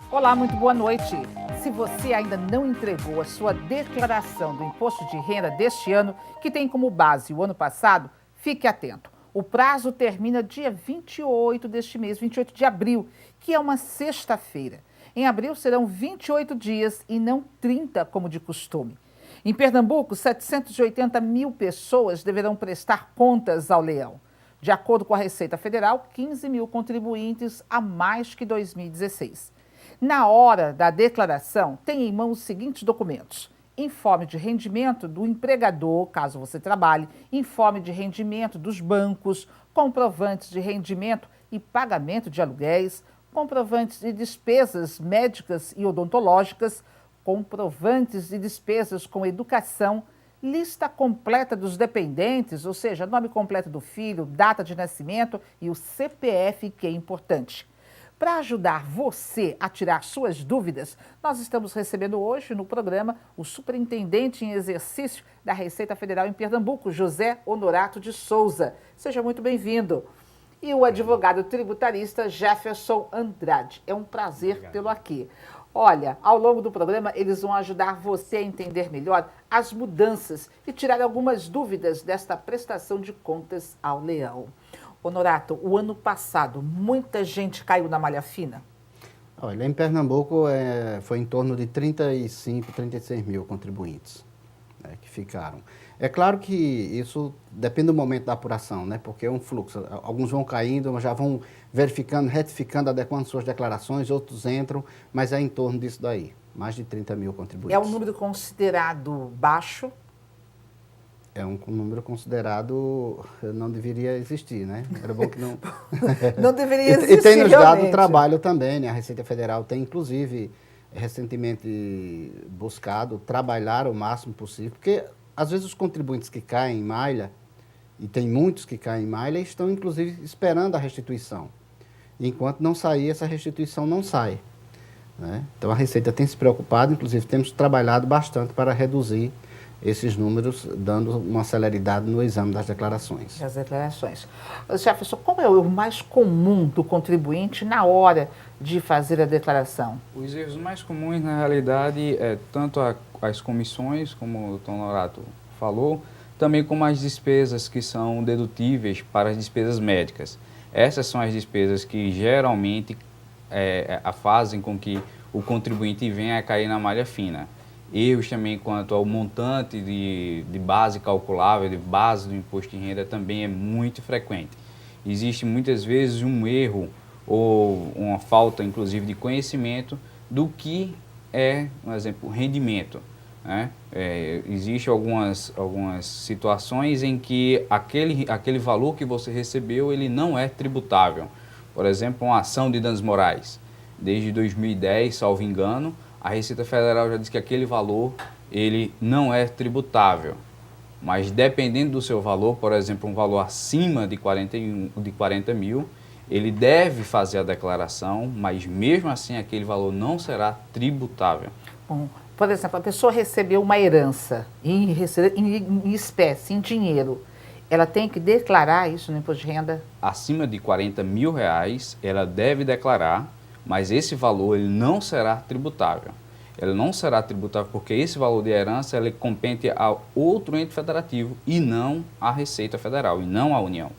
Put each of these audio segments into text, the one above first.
Olá, muito boa noite. Se você ainda não entregou a sua declaração do imposto de renda deste ano, que tem como base o ano passado, fique atento. O prazo termina dia 28 deste mês, 28 de abril, que é uma sexta-feira. Em abril serão 28 dias e não 30, como de costume. Em Pernambuco, 780 mil pessoas deverão prestar contas ao leão. De acordo com a Receita Federal, 15 mil contribuintes a mais que 2016. Na hora da declaração, tem em mão os seguintes documentos: informe de rendimento do empregador, caso você trabalhe, informe de rendimento dos bancos, comprovantes de rendimento e pagamento de aluguéis, comprovantes de despesas médicas e odontológicas, comprovantes de despesas com educação, lista completa dos dependentes, ou seja, nome completo do filho, data de nascimento e o CPF, que é importante. Para ajudar você a tirar suas dúvidas, nós estamos recebendo hoje no programa o superintendente em exercício da Receita Federal em Pernambuco, José Honorato de Souza. Seja muito bem-vindo. E o advogado tributarista Jefferson Andrade. É um prazer tê-lo aqui. Olha, ao longo do programa, eles vão ajudar você a entender melhor as mudanças e tirar algumas dúvidas desta prestação de contas ao leão. Honorato, o ano passado, muita gente caiu na malha fina? Olha, em Pernambuco foi em torno de 35, 36 mil contribuintes, né, que ficaram. É claro que isso depende do momento da apuração, né, porque é um fluxo. Alguns vão caindo, já vão verificando, retificando, adequando suas declarações, outros entram, mas é em torno disso daí, mais de 30 mil contribuintes. É um número considerado baixo? É um número considerado, não deveria existir, né? Era bom que não... Não deveria existir, E tem nos dado realmente. trabalho também, né? A Receita Federal tem, inclusive, recentemente buscado trabalhar o máximo possível, porque, às vezes, os contribuintes que caem em malha, e tem muitos que caem em malha, estão, inclusive, esperando a restituição. E enquanto não sair, essa restituição não sai, né? Então, a Receita tem se preocupado, inclusive, temos trabalhado bastante para reduzir esses números, dando uma celeridade no exame das declarações. Das declarações. Jefferson, qual é o erro mais comum do contribuinte na hora de fazer a declaração? Os erros mais comuns, na realidade, é tanto as comissões, como o Dr. Honorato falou, também como as despesas que são dedutíveis para as despesas médicas. Essas são as despesas que geralmente fazem com que o contribuinte venha a cair na malha fina. Erros também quanto ao montante de base calculável, de base do imposto de renda, também é muito frequente. Existe muitas vezes um erro ou uma falta, inclusive, de conhecimento do que é, por exemplo, rendimento, né? Existem algumas situações em que aquele valor que você recebeu, ele não é tributável. Por exemplo, uma ação de danos morais. Desde 2010, salvo engano, a Receita Federal já diz que aquele valor ele não é tributável, mas dependendo do seu valor, por exemplo, um valor acima de 40 mil, ele deve fazer a declaração, mas mesmo assim aquele valor não será tributável. Bom, por exemplo, a pessoa recebeu uma herança em espécie, em dinheiro. Ela tem que declarar isso no imposto de renda? Acima de 40 mil reais, ela deve declarar, mas esse valor ele não será tributável. Ele não será tributável porque esse valor de herança ele compete a outro ente federativo e não à Receita Federal, e não à União.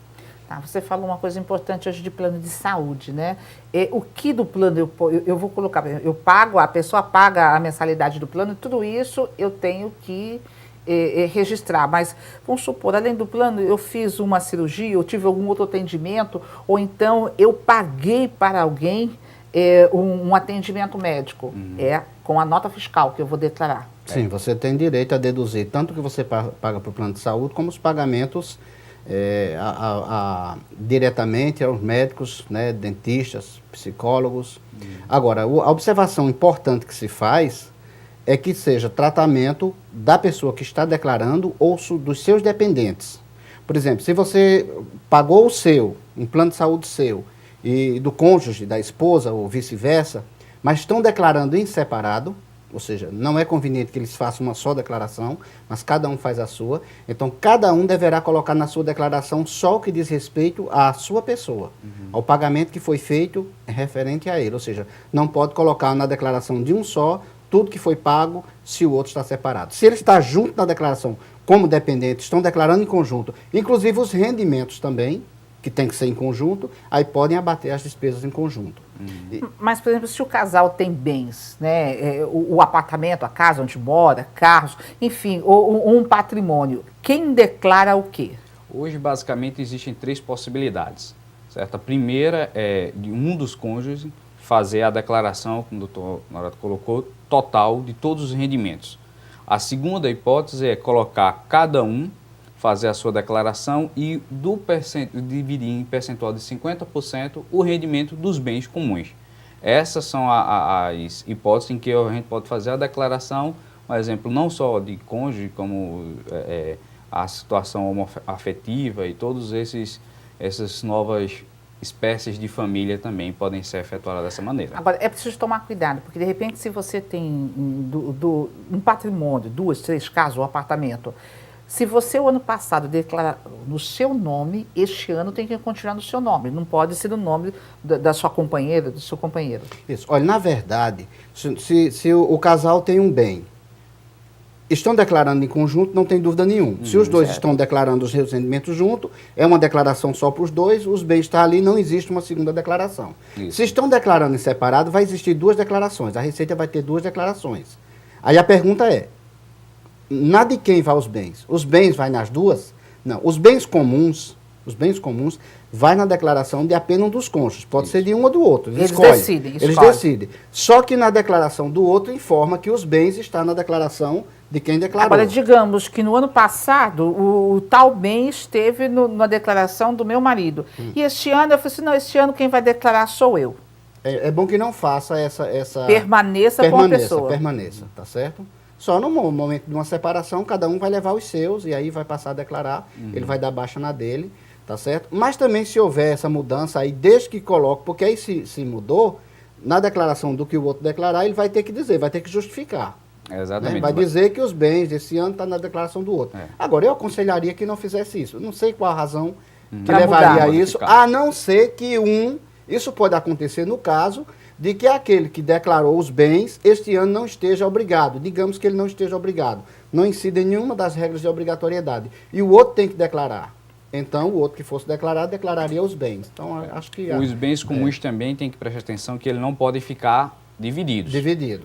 Tá, você falou uma coisa importante hoje de plano de saúde, né? O que do plano eu vou colocar, eu pago, a pessoa paga a mensalidade do plano, tudo isso eu tenho que registrar, mas vamos supor, além do plano, eu fiz uma cirurgia, eu tive algum outro atendimento, ou então eu paguei para alguém um atendimento médico, com a nota fiscal que eu vou declarar. Sim, você tem direito a deduzir tanto o que você paga para o plano de saúde, como os pagamentos diretamente aos médicos, né, dentistas, psicólogos. Agora, a observação importante que se faz é que seja tratamento da pessoa que está declarando ou dos seus dependentes. Por exemplo, se você pagou o seu, um plano de saúde seu, e do cônjuge, da esposa ou vice-versa, mas estão declarando em separado, ou seja, não é conveniente que eles façam uma só declaração, mas cada um faz a sua. Então, cada um deverá colocar na sua declaração só o que diz respeito à sua pessoa, ao pagamento que foi feito referente a ele. Ou seja, não pode colocar na declaração de um só tudo que foi pago se o outro está separado. Se ele está junto na declaração como dependente, estão declarando em conjunto, inclusive os rendimentos também, que tem que ser em conjunto, aí podem abater as despesas em conjunto. Mas, por exemplo, se o casal tem bens, né, o apartamento, a casa onde mora, carros, enfim, ou um patrimônio, quem declara o quê? Hoje, basicamente, existem 3 possibilidades, certo? A primeira é de um dos cônjuges fazer a declaração, como o doutor Norato colocou, total de todos os rendimentos. A segunda hipótese é colocar cada um, fazer a sua declaração e dividir em percentual de 50% o rendimento dos bens comuns. Essas são as hipóteses em que a gente pode fazer a declaração, um exemplo, não só de cônjuge, como a situação homoafetiva e todos essas novas espécies de família também podem ser efetuadas dessa maneira. Agora, é preciso tomar cuidado, porque de repente se você tem um patrimônio, 2, 3 casas, um apartamento, se você o ano passado declarar no seu nome, este ano tem que continuar no seu nome, não pode ser no nome da sua companheira, do seu companheiro. Isso. Olha, na verdade, se o casal tem um bem, estão declarando em conjunto, não tem dúvida nenhuma. Se os dois certo. estão declarando os seus rendimentos junto, é uma declaração só para os dois, os bens estão ali, não existe uma segunda declaração. Isso. Se estão declarando em separado, vai existir 2 declarações. A Receita vai ter 2 declarações. Aí a pergunta é, na de quem vai os bens? Os bens vai nas duas? Não. Os bens comuns vai na declaração de apenas um dos cônjuges. Pode ser de um ou do outro. Eles escolhem. decidem. Eles decidem. Só que na declaração do outro informa que os bens estão na declaração de quem declarou. Agora, digamos que no ano passado, o tal bem esteve na declaração do meu marido. E este ano, eu falei assim, não, este ano quem vai declarar sou eu. É bom que não faça essa... Permaneça com a pessoa. Permaneça, tá certo? Só no momento de uma separação, cada um vai levar os seus e aí vai passar a declarar, ele vai dar baixa na dele, tá certo? Mas também se houver essa mudança aí, desde que coloque, porque aí se mudou, na declaração do que o outro declarar, ele vai ter que dizer, vai ter que justificar. Exatamente. Né? Vai dizer que os bens desse ano estão na declaração do outro. Agora, eu aconselharia que não fizesse isso. Não sei qual a razão que Pra levaria mudar. a isso, a não ser que isso pode acontecer no caso de que aquele que declarou os bens, este ano não esteja obrigado. Digamos que ele não esteja obrigado. Não incide em nenhuma das regras de obrigatoriedade. E o outro tem que declarar. Então, o outro que fosse declarado, declararia os bens. Então, acho que... Os bens comuns também tem que prestar atenção que ele não pode ficar divididos.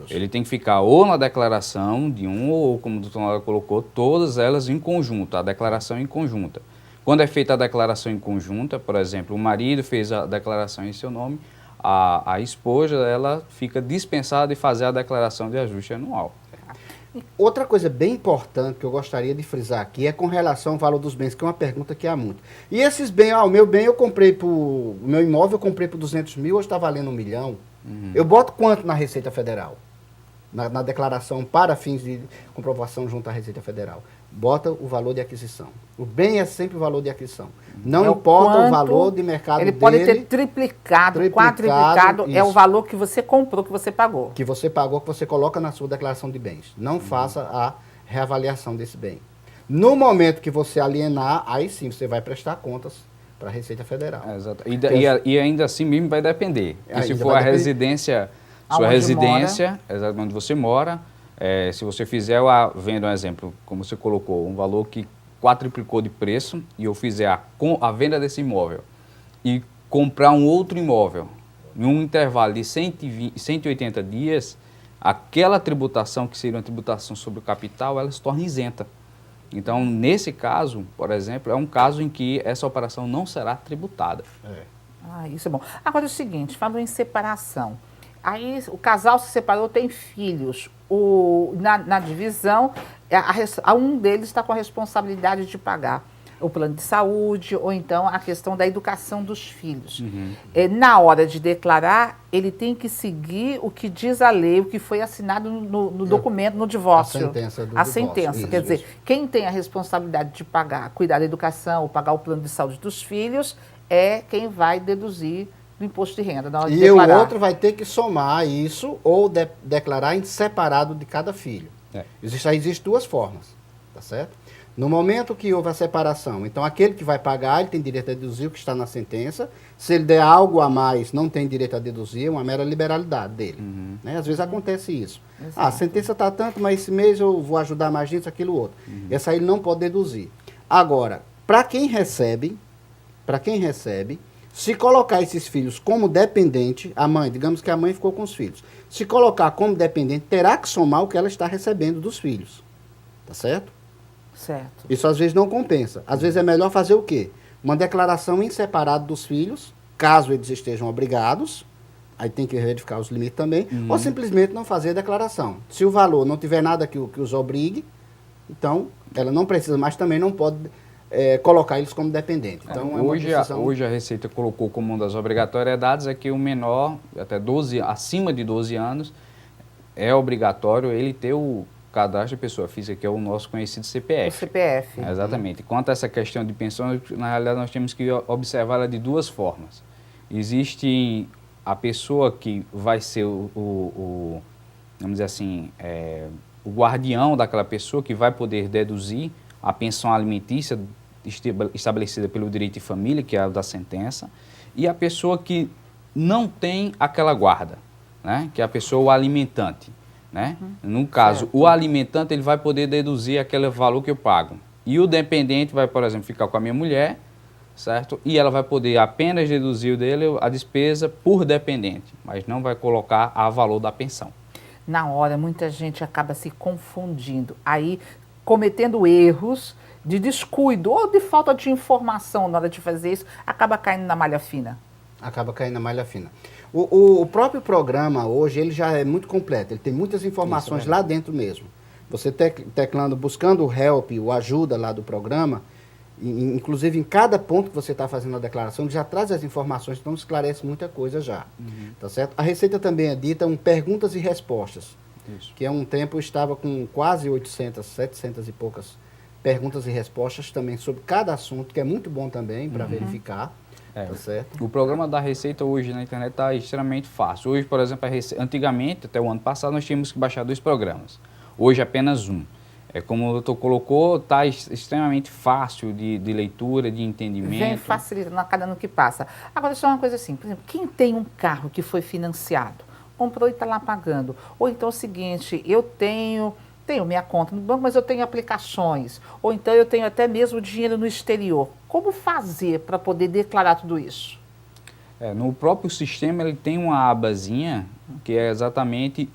Ele tem que ficar ou na declaração de um, ou como o doutor Norato colocou, todas elas em conjunto, a declaração em conjunta. Quando é feita a declaração em conjunta, por exemplo, o marido fez a declaração em seu nome, a esposa, ela fica dispensada de fazer a declaração de ajuste anual. Outra coisa bem importante que eu gostaria de frisar aqui é com relação ao valor dos bens, que é uma pergunta que há muito. E esses bens, o meu bem eu comprei o meu imóvel eu comprei por 200 mil, hoje está valendo 1 milhão. Eu boto quanto na Receita Federal? Na declaração para fins de comprovação junto à Receita Federal. Bota o valor de aquisição. O bem é sempre o valor de aquisição. Não importa o valor de mercado dele. Ele pode ter triplicado, quadriplicado, é o valor que você comprou, que você pagou. Que você pagou, que você coloca na sua declaração de bens. Não faça a reavaliação desse bem. No momento que você alienar, aí sim você vai prestar contas para a Receita Federal. Exato. E ainda assim mesmo vai depender. E se for a residência, sua Aonde residência, exatamente onde você mora, se você fizer, vendo um exemplo, como você colocou, um valor que quadruplicou de preço, e eu fizer a venda desse imóvel e comprar um outro imóvel em um intervalo de 180 dias, aquela tributação, que seria uma tributação sobre o capital, ela se torna isenta. Então, nesse caso, por exemplo, é um caso em que essa operação não será tributada. Isso é bom. Agora é o seguinte, falando em separação. Aí o casal se separou, tem filhos. Na divisão, um deles está com a responsabilidade de pagar o plano de saúde ou então a questão da educação dos filhos. Na hora de declarar, ele tem que seguir o que diz a lei, o que foi assinado no documento, no divórcio. A sentença do A divórcio. sentença. Isso, Quer dizer, quem tem a responsabilidade de pagar, cuidar da educação, ou pagar o plano de saúde dos filhos, é quem vai deduzir do do imposto de renda na hora de E declarar. o outro vai ter que somar isso ou declarar em separado de cada filho. Existem duas formas, tá certo? No momento que houve a separação, então aquele que vai pagar, ele tem direito a deduzir o que está na sentença. Se ele der algo a mais, não tem direito a deduzir, é uma mera liberalidade dele. Né? Às vezes acontece isso. A sentença está tanto, mas esse mês eu vou ajudar mais nisso, aquilo, outro. Essa aí ele não pode deduzir. Agora, para quem recebe, se colocar esses filhos como dependente, a mãe, digamos que a mãe ficou com os filhos, se colocar como dependente, terá que somar o que ela está recebendo dos filhos. Tá certo? Certo. Isso às vezes não compensa. Às vezes é melhor fazer o quê? Uma declaração em separado dos filhos, caso eles estejam obrigados, aí tem que verificar os limites também, ou simplesmente não fazer a declaração. Se o valor não tiver nada que os obrigue, então ela não precisa, mas também não pode colocar eles como dependente. Então, hoje a Receita colocou como uma das obrigatoriedades é que o menor, até acima de 12 anos, é obrigatório ele ter o cadastro de pessoa física, que é o nosso conhecido CPF. O CPF. Exatamente. Quanto a essa questão de pensão, na realidade nós temos que observar ela de duas formas. Existe a pessoa que vai ser vamos dizer assim, o guardião daquela pessoa que vai poder deduzir a pensão alimentícia estabelecida pelo direito de família, que é a da sentença, e a pessoa que não tem aquela guarda, né? Que é a pessoa, o alimentante. Né? No caso, certo, o alimentante ele vai poder deduzir aquele valor que eu pago. E o dependente vai, por exemplo, ficar com a minha mulher, certo? E ela vai poder apenas deduzir dele a despesa por dependente, mas não vai colocar a valor da pensão. Na hora, muita gente acaba se confundindo, aí cometendo erros de descuido ou de falta de informação na hora de fazer isso, acaba caindo na malha fina. Acaba caindo na malha fina. O próprio programa hoje, ele já é muito completo, ele tem muitas informações lá dentro mesmo. Você teclando, buscando o help, o ajuda lá do programa, inclusive em cada ponto que você está fazendo a declaração, ele já traz as informações, então esclarece muita coisa já. Tá certo? A Receita também edita perguntas e respostas, que há um tempo eu estava com quase 800, 700 e poucas perguntas e respostas também sobre cada assunto, que é muito bom também para verificar. Tá certo? O programa da Receita hoje na internet está extremamente fácil. Hoje, por exemplo, antigamente, até o ano passado, nós tínhamos que baixar 2 programas. Hoje apenas um. Como o doutor colocou, está extremamente fácil de leitura, de entendimento. Vem facilitando a cada ano que passa. Agora, só uma coisa assim, por exemplo, quem tem um carro que foi financiado, comprou e está lá pagando, ou então é o seguinte, eu tenho minha conta no banco, mas eu tenho aplicações, ou então eu tenho até mesmo dinheiro no exterior. Como fazer para poder declarar tudo isso? No próprio sistema ele tem uma abazinha que é exatamente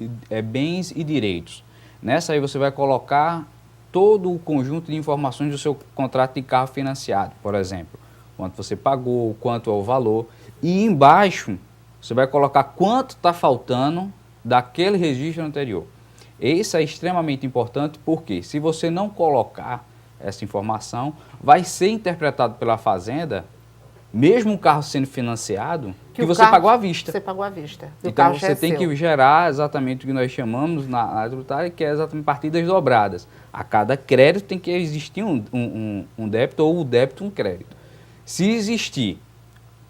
bens e direitos. Nessa aí você vai colocar todo o conjunto de informações do seu contrato de carro financiado, por exemplo, quanto você pagou, quanto é o valor, e embaixo você vai colocar quanto está faltando daquele registro anterior. Isso é extremamente importante porque se você não colocar essa informação, vai ser interpretado pela Fazenda, mesmo o carro sendo financiado, que você pagou à vista. Você pagou à vista. Então você tem que gerar exatamente o que nós chamamos na tributária, que é exatamente partidas dobradas. A cada crédito tem que existir um débito ou o débito um crédito. Se existir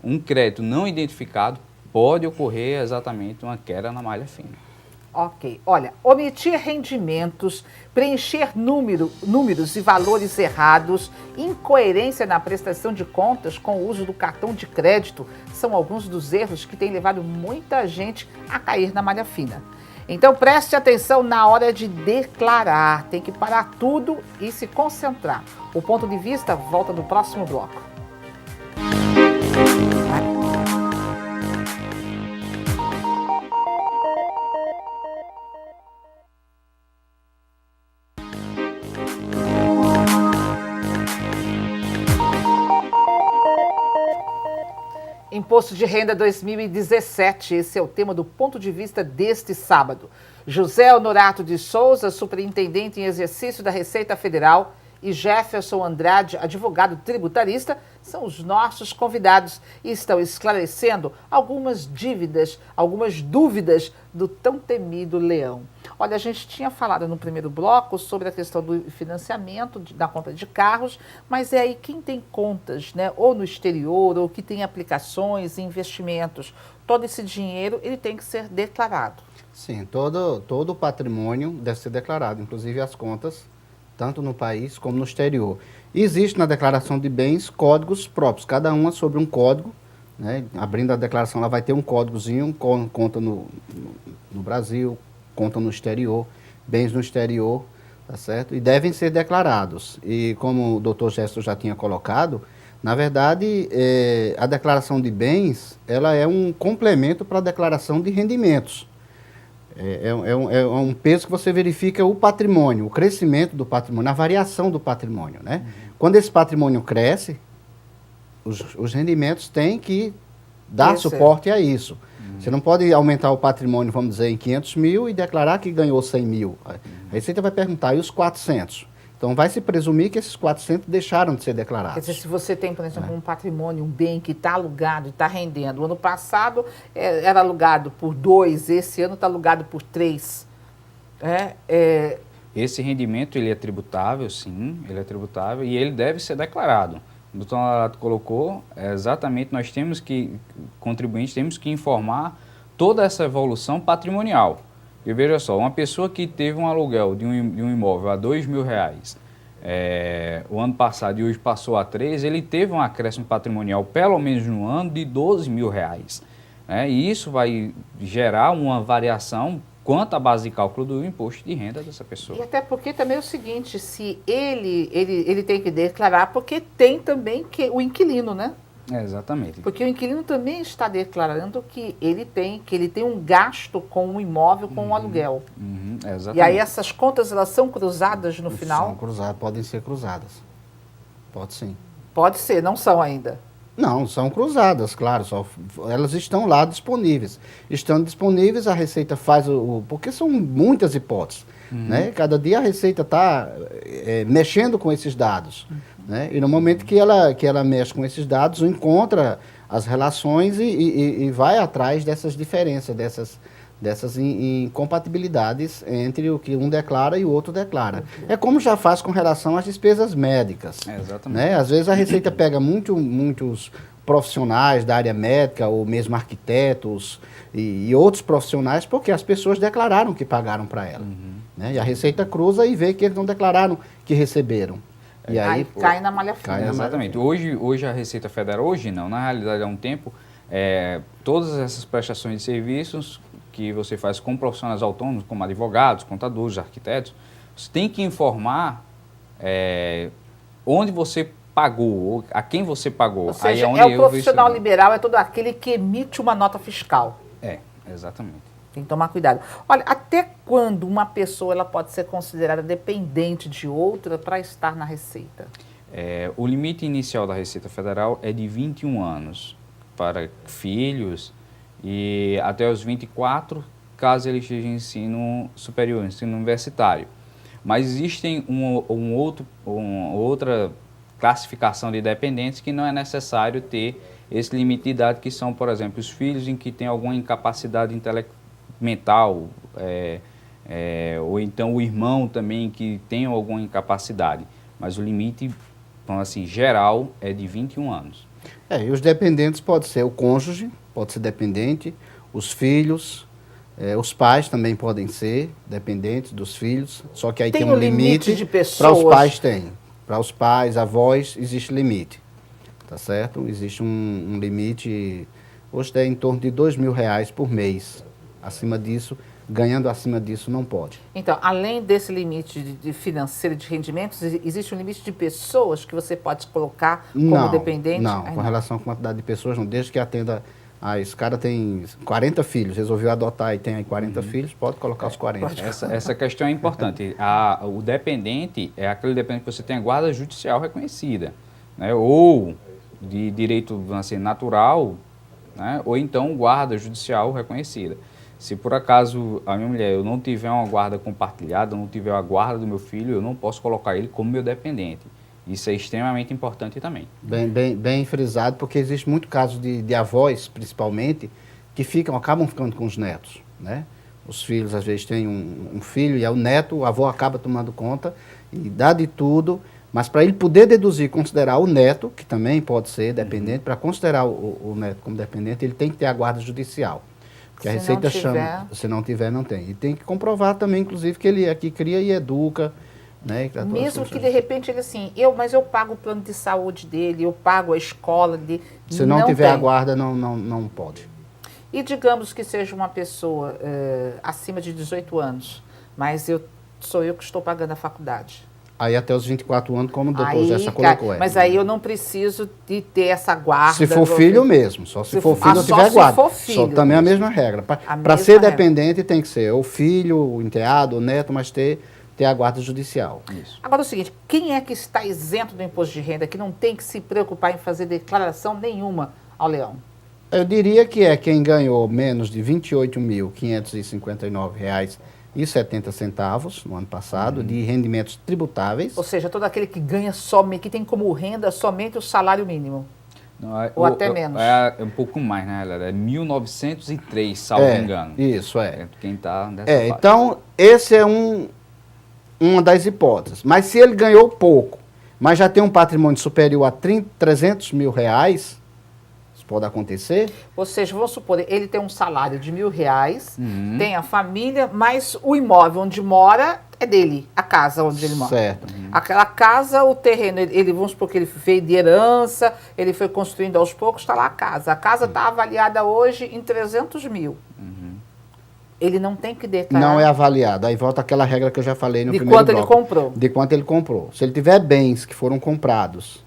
um crédito não identificado, pode ocorrer exatamente uma queda na malha fina. Ok. Olha, omitir rendimentos, preencher números e valores errados, incoerência na prestação de contas com o uso do cartão de crédito são alguns dos erros que têm levado muita gente a cair na malha fina. Então preste atenção na hora de declarar, tem que parar tudo e se concentrar. O ponto de vista volta no próximo bloco. Imposto de Renda 2017, esse é o tema do ponto de vista deste sábado. José Honorato de Souza, superintendente em exercício da Receita Federal, e Jefferson Andrade, advogado tributarista, são os nossos convidados e estão esclarecendo algumas dúvidas do tão temido leão. Olha, a gente tinha falado no primeiro bloco sobre a questão do financiamento da compra de carros, mas é aí quem tem contas, né, ou no exterior, ou que tem aplicações e investimentos, todo esse dinheiro ele tem que ser declarado. Sim, todo o patrimônio deve ser declarado, inclusive as contas, tanto no país como no exterior. E existe na declaração de bens códigos próprios, cada uma sobre um código, né? Abrindo a declaração, ela vai ter um códigozinho, conta no Brasil, conta no exterior, bens no exterior, tá certo? E devem ser declarados. E como o doutor Gesto já tinha colocado, na verdade, a declaração de bens, ela é um complemento para a declaração de rendimentos. É um peso que você verifica o patrimônio, o crescimento do patrimônio, a variação do patrimônio, né? Quando esse patrimônio cresce, os rendimentos têm que dar suporte a isso. Você não pode aumentar o patrimônio, vamos dizer, em 500 mil e declarar que ganhou 100 mil. A Receita vai perguntar, e os 400? Então, vai se presumir que esses 400 deixaram de ser declarados. Quer dizer, se você tem, por exemplo, um patrimônio, um bem que está alugado e está rendendo. O ano passado era alugado por 2, esse ano está alugado por 3. Esse rendimento, ele é tributável, sim, ele é tributável e ele deve ser declarado. O doutor Norato colocou, exatamente, nós temos que, contribuintes, temos que informar toda essa evolução patrimonial. E veja só, uma pessoa que teve um aluguel de um imóvel a R$2.000, o ano passado e hoje passou a 3, ele teve um acréscimo patrimonial, pelo menos no ano, de R$12.000. E isso vai gerar uma variação quanto à base de cálculo do imposto de renda dessa pessoa. E até porque também é o seguinte, se ele tem que declarar, porque tem também o inquilino, né? Exatamente. Porque o inquilino também está declarando que ele tem um gasto com o imóvel, com o aluguel. Exatamente. E aí essas contas, elas são cruzadas no final? São cruzadas, podem ser cruzadas. Pode sim. Pode ser, não são ainda. Não, são cruzadas, claro, elas estão lá disponíveis. Estando disponíveis, a Receita faz porque são muitas hipóteses, né? Cada dia a Receita está mexendo com esses dados, né? E no momento que ela mexe com esses dados, encontra as relações e vai atrás dessas diferenças, dessas incompatibilidades entre o que um declara e o outro declara. É como já faz com relação às despesas médicas. Exatamente. Né? Às vezes a Receita pega muitos profissionais da área médica, ou mesmo arquitetos e outros profissionais, porque as pessoas declararam que pagaram para ela. Né? E a Receita cruza e vê que eles não declararam que receberam. E aí cai na malha fina. Exatamente. Hoje a Receita Federal, hoje não, na realidade há um tempo, todas essas prestações de serviços que você faz com profissionais autônomos, como advogados, contadores, arquitetos, você tem que informar onde você pagou, a quem você pagou. Ou seja, aí o profissional liberal, é todo aquele que emite uma nota fiscal. Exatamente. Tem que tomar cuidado. Olha, até quando uma pessoa ela pode ser considerada dependente de outra para estar na Receita? O limite inicial da Receita Federal é de 21 anos para filhos e até os 24, caso ele esteja em ensino superior, ensino universitário. Mas existem outra classificação de dependentes que não é necessário ter esse limite de idade, que são, por exemplo, os filhos em que tem alguma incapacidade mental, ou então o irmão também que tem alguma incapacidade. Mas o limite, então, assim, geral é de 21 anos. E os dependentes pode ser o cônjuge, pode ser dependente, os filhos, os pais também podem ser dependentes dos filhos, só que aí tem um limite de pessoas. Para os pais tem. Para os pais, avós, existe limite. Tá certo? Existe um limite, hoje é em torno de R$2.000 por mês. Acima disso, ganhando acima disso, não pode. Então, além desse limite de financeiro de rendimentos, existe um limite de pessoas que você pode colocar como dependente? Não, com relação à quantidade de pessoas, não. Desde que atenda... esse cara tem 40 filhos, resolveu adotar e tem aí 40 filhos, pode colocar os 40. Essa questão é importante. O dependente é aquele dependente que você tem a guarda judicial reconhecida, né? Ou de direito assim, natural, né? Ou então guarda judicial reconhecida. Se por acaso a minha mulher eu não tiver uma guarda compartilhada, não tiver a guarda do meu filho, eu não posso colocar ele como meu dependente. Isso é extremamente importante também. Bem frisado, porque existe muito caso de avós, principalmente, que acabam ficando com os netos, né? Os filhos, às vezes, têm um filho e é o neto, o avô acaba tomando conta e dá de tudo, mas para ele poder deduzir, considerar o neto, que também pode ser dependente, para considerar o neto como dependente, ele tem que ter a guarda judicial. Porque a Receita chama, se não tiver, não tem. E tem que comprovar também, inclusive, que ele aqui cria e educa. Né, mesmo que de repente ele assim, mas eu pago o plano de saúde dele, eu pago a escola dele. Se não tiver a guarda, não pode. E digamos que seja uma pessoa acima de 18 anos, mas sou eu que estou pagando a faculdade. Aí até os 24 anos, como o doutor Jessa colocou. Mas aí eu não preciso de ter essa guarda. Se for filho mesmo, só se for filho ou tiver guarda. For filho, só também a mesma regra. Para ser dependente tem que ser o filho, o enteado, o neto, mas ter a guarda judicial. Isso. Agora é o seguinte, quem é que está isento do imposto de renda, que não tem que se preocupar em fazer declaração nenhuma ao Leão? Eu diria que é quem ganhou menos de R$ 28.559,70 no ano passado, de rendimentos tributáveis. Ou seja, todo aquele que ganha somente, que tem como renda somente o salário mínimo. Não, ou até menos. É um pouco mais, né? É 1.903, salvo engano. Isso, é. Quem está nessa faixa. Então, esse é uma das hipóteses. Mas se ele ganhou pouco, mas já tem um patrimônio superior a R$300 mil, isso pode acontecer. Ou seja, vamos supor, ele tem um salário de R$1.000, tem a família, mas o imóvel onde mora é dele, a casa onde ele mora. Certo. Aquela casa, o terreno, vamos supor que ele veio de herança, ele foi construindo aos poucos, está lá a casa. A casa está avaliada hoje em R$300 mil. Ele não tem que declarar. Não é avaliado. Aí volta aquela regra que eu já falei no primeiro bloco. De quanto ele comprou. De quanto ele comprou. Se ele tiver bens que foram comprados,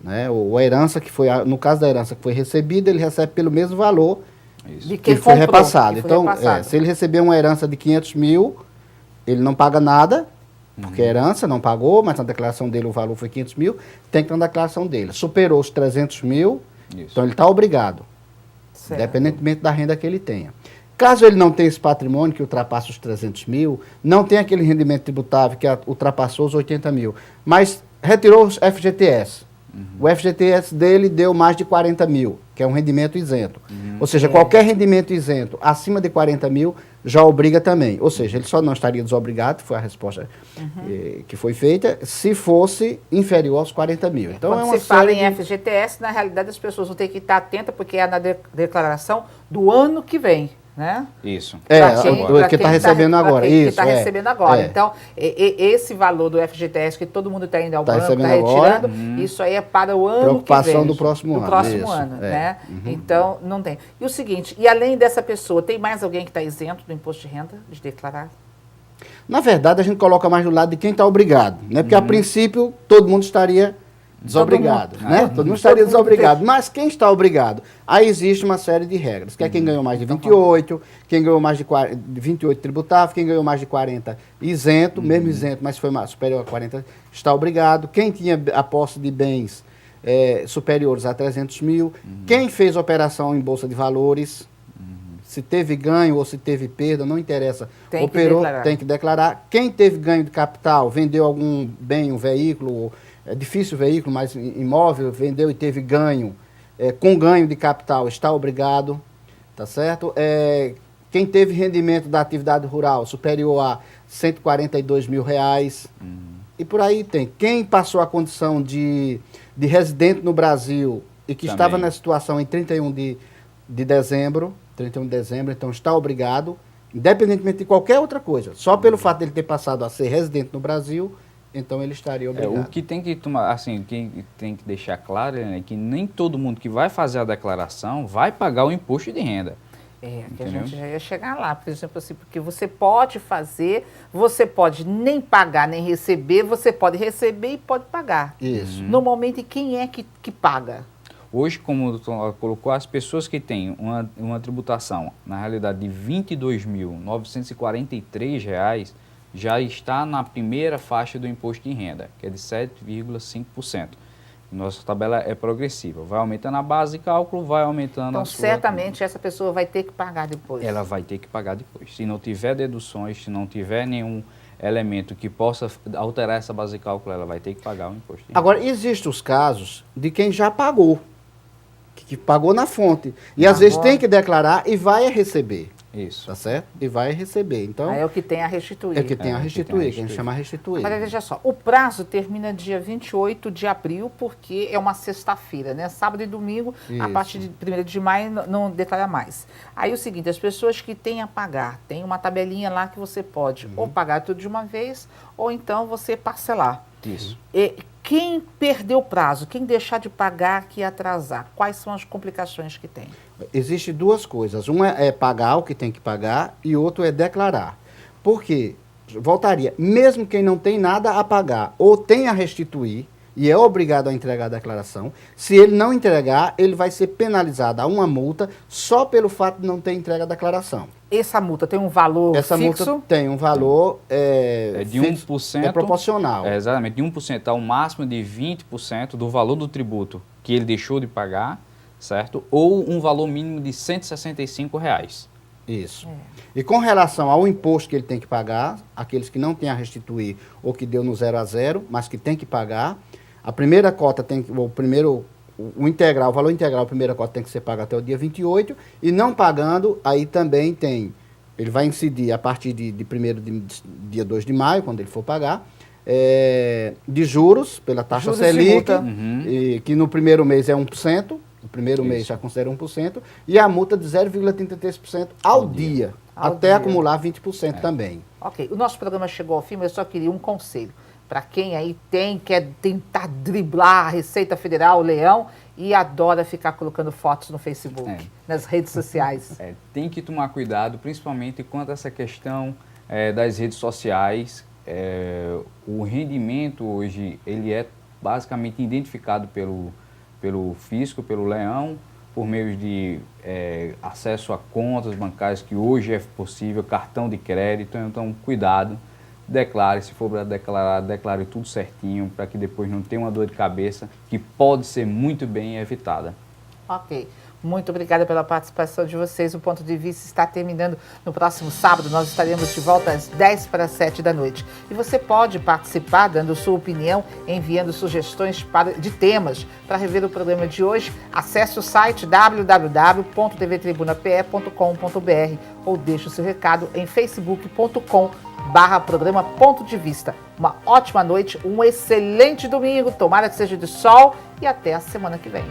né, ou a herança que foi, no caso da herança que foi recebida, ele recebe pelo mesmo valor de que foi repassado. Então, se ele receber uma herança de R$500 mil, ele não paga nada, porque a herança não pagou, mas na declaração dele o valor foi R$500 mil, tem que ter na declaração dele. Superou os R$300 mil, então ele está obrigado, independentemente da renda que ele tenha. Caso ele não tenha esse patrimônio que ultrapassa os R$300 mil, não tem aquele rendimento tributável que ultrapassou os R$80 mil, mas retirou os FGTS. O FGTS dele deu mais de R$40 mil, que é um rendimento isento. Ou seja, qualquer rendimento isento acima de R$40 mil já obriga também. Ou seja, ele só não estaria desobrigado, foi a resposta que foi feita, se fosse inferior aos R$40 mil. Então, quando se fala em FGTS, na realidade as pessoas vão ter que estar atentas, porque é na declaração do ano que vem. Né? Isso. O que está recebendo agora. Que está recebendo agora. Então, esse valor do FGTS que todo mundo está indo ao banco, está retirando, isso aí é para o ano que vem. Preocupação do próximo ano. Do próximo ano, né? Então, não tem. E o seguinte, e além dessa pessoa, tem mais alguém que está isento do imposto de renda, de declarar? Na verdade, a gente coloca mais do lado de quem está obrigado, né? Porque, a princípio, todo mundo estaria desobrigado, né? Todo mundo estaria desobrigado. Mas quem está obrigado? Aí existe uma série de regras. Que é quem ganhou mais de 28, quem ganhou mais de 28 tributável, quem ganhou mais de 40 isento, mesmo isento, mas foi superior a 40, está obrigado. Quem tinha a posse de bens superiores a R$300 mil, quem fez operação em Bolsa de Valores, se teve ganho ou se teve perda, não interessa. Operou, tem que declarar. Quem teve ganho de capital, vendeu algum bem, um veículo, é difícil o veículo, mas imóvel, vendeu e teve ganho, com ganho de capital, está obrigado, tá certo? Quem teve rendimento da atividade rural superior a R$142 mil, e por aí tem. Quem passou a condição de residente no Brasil e que estava na situação em 31 de dezembro, então está obrigado, independentemente de qualquer outra coisa, só pelo fato de ele ter passado a ser residente no Brasil, então ele estaria obrigado. O que tem que tomar, assim, que tem que deixar claro é que nem todo mundo que vai fazer a declaração vai pagar o imposto de renda. Que a gente já ia chegar lá, por exemplo, assim, porque você pode fazer, você pode nem pagar, nem receber, você pode receber e pode pagar. Isso. Normalmente, quem é que paga? Hoje, como o doutor colocou, as pessoas que têm uma tributação, na realidade, de R$ 22.943, já está na primeira faixa do imposto de renda, que é de 7,5%. Nossa tabela é progressiva. Vai aumentando a base de cálculo, vai aumentando Então, a sua... certamente, essa pessoa vai ter que pagar depois. Ela vai ter que pagar depois. Se não tiver deduções, se não tiver nenhum elemento que possa alterar essa base de cálculo, ela vai ter que pagar o imposto de renda. Agora, existem os casos de quem já pagou, que pagou na fonte. E às vezes tem que declarar e vai receber. Isso. Tá certo? E vai receber. Então, Aí é o que tem a restituir. é que tem a restituir, que a gente chama restituir. Agora, veja só, o prazo termina dia 28 de abril, porque é uma sexta-feira, né? Sábado e domingo, a Isso. partir de 1º de maio, não declara mais. Aí o seguinte, as pessoas que têm a pagar, tem uma tabelinha lá que você pode ou pagar tudo de uma vez, ou então você parcelar. Isso. E quem perdeu o prazo, quem deixar de pagar, que atrasar, quais são as complicações que tem? Existem duas coisas. Uma é pagar o que tem que pagar e outro é declarar. Por quê? Voltaria, mesmo quem não tem nada a pagar ou tem a restituir e é obrigado a entregar a declaração, se ele não entregar, ele vai ser penalizado a uma multa só pelo fato de não ter entregue a declaração. Essa multa tem um valor Essa fixo? multa tem um valor De fixo, 1%. é proporcional. Exatamente, de 1% ao máximo de 20% do valor do tributo que ele deixou de pagar, certo? Ou um valor mínimo de R$ 165. Isso. E com relação ao imposto que ele tem que pagar, aqueles que não têm a restituir ou que deu no 0 a 0, mas que tem que pagar, a primeira cota tem que, o integral, o valor integral, a primeira cota tem que ser paga até o dia 28, e não pagando, aí também tem, ele vai incidir a partir de dia 2 de maio, quando ele for pagar, de juros pela taxa Juros e Selic, multa. e que no primeiro mês é 1%, o primeiro mês já considera 1%, e a multa de 0,33% ao dia, Ao até dia. acumular 20% também. Ok, o nosso programa chegou ao fim, mas eu só queria um conselho. Para quem aí quer tentar driblar a Receita Federal, o leão, e adora ficar colocando fotos no Facebook, nas redes sociais. Tem que tomar cuidado, principalmente quanto a essa questão das redes sociais. O rendimento hoje, ele é basicamente identificado pelo fisco, pelo leão, por meio de acesso a contas bancárias, que hoje é possível, cartão de crédito. Então cuidado, declare, se for para declarar, declare tudo certinho, para que depois não tenha uma dor de cabeça, que pode ser muito bem evitada. Ok. Muito obrigada pela participação de vocês. O Ponto de Vista está terminando no próximo sábado. Nós estaremos de volta às 10 para 7 da noite. E você pode participar dando sua opinião, enviando sugestões de temas. Para rever o programa de hoje, acesse o site www.tvtribunape.com.br ou deixe o seu recado em facebook.com/programa Ponto de Vista. Uma ótima noite, um excelente domingo. Tomara que seja de sol e até a semana que vem.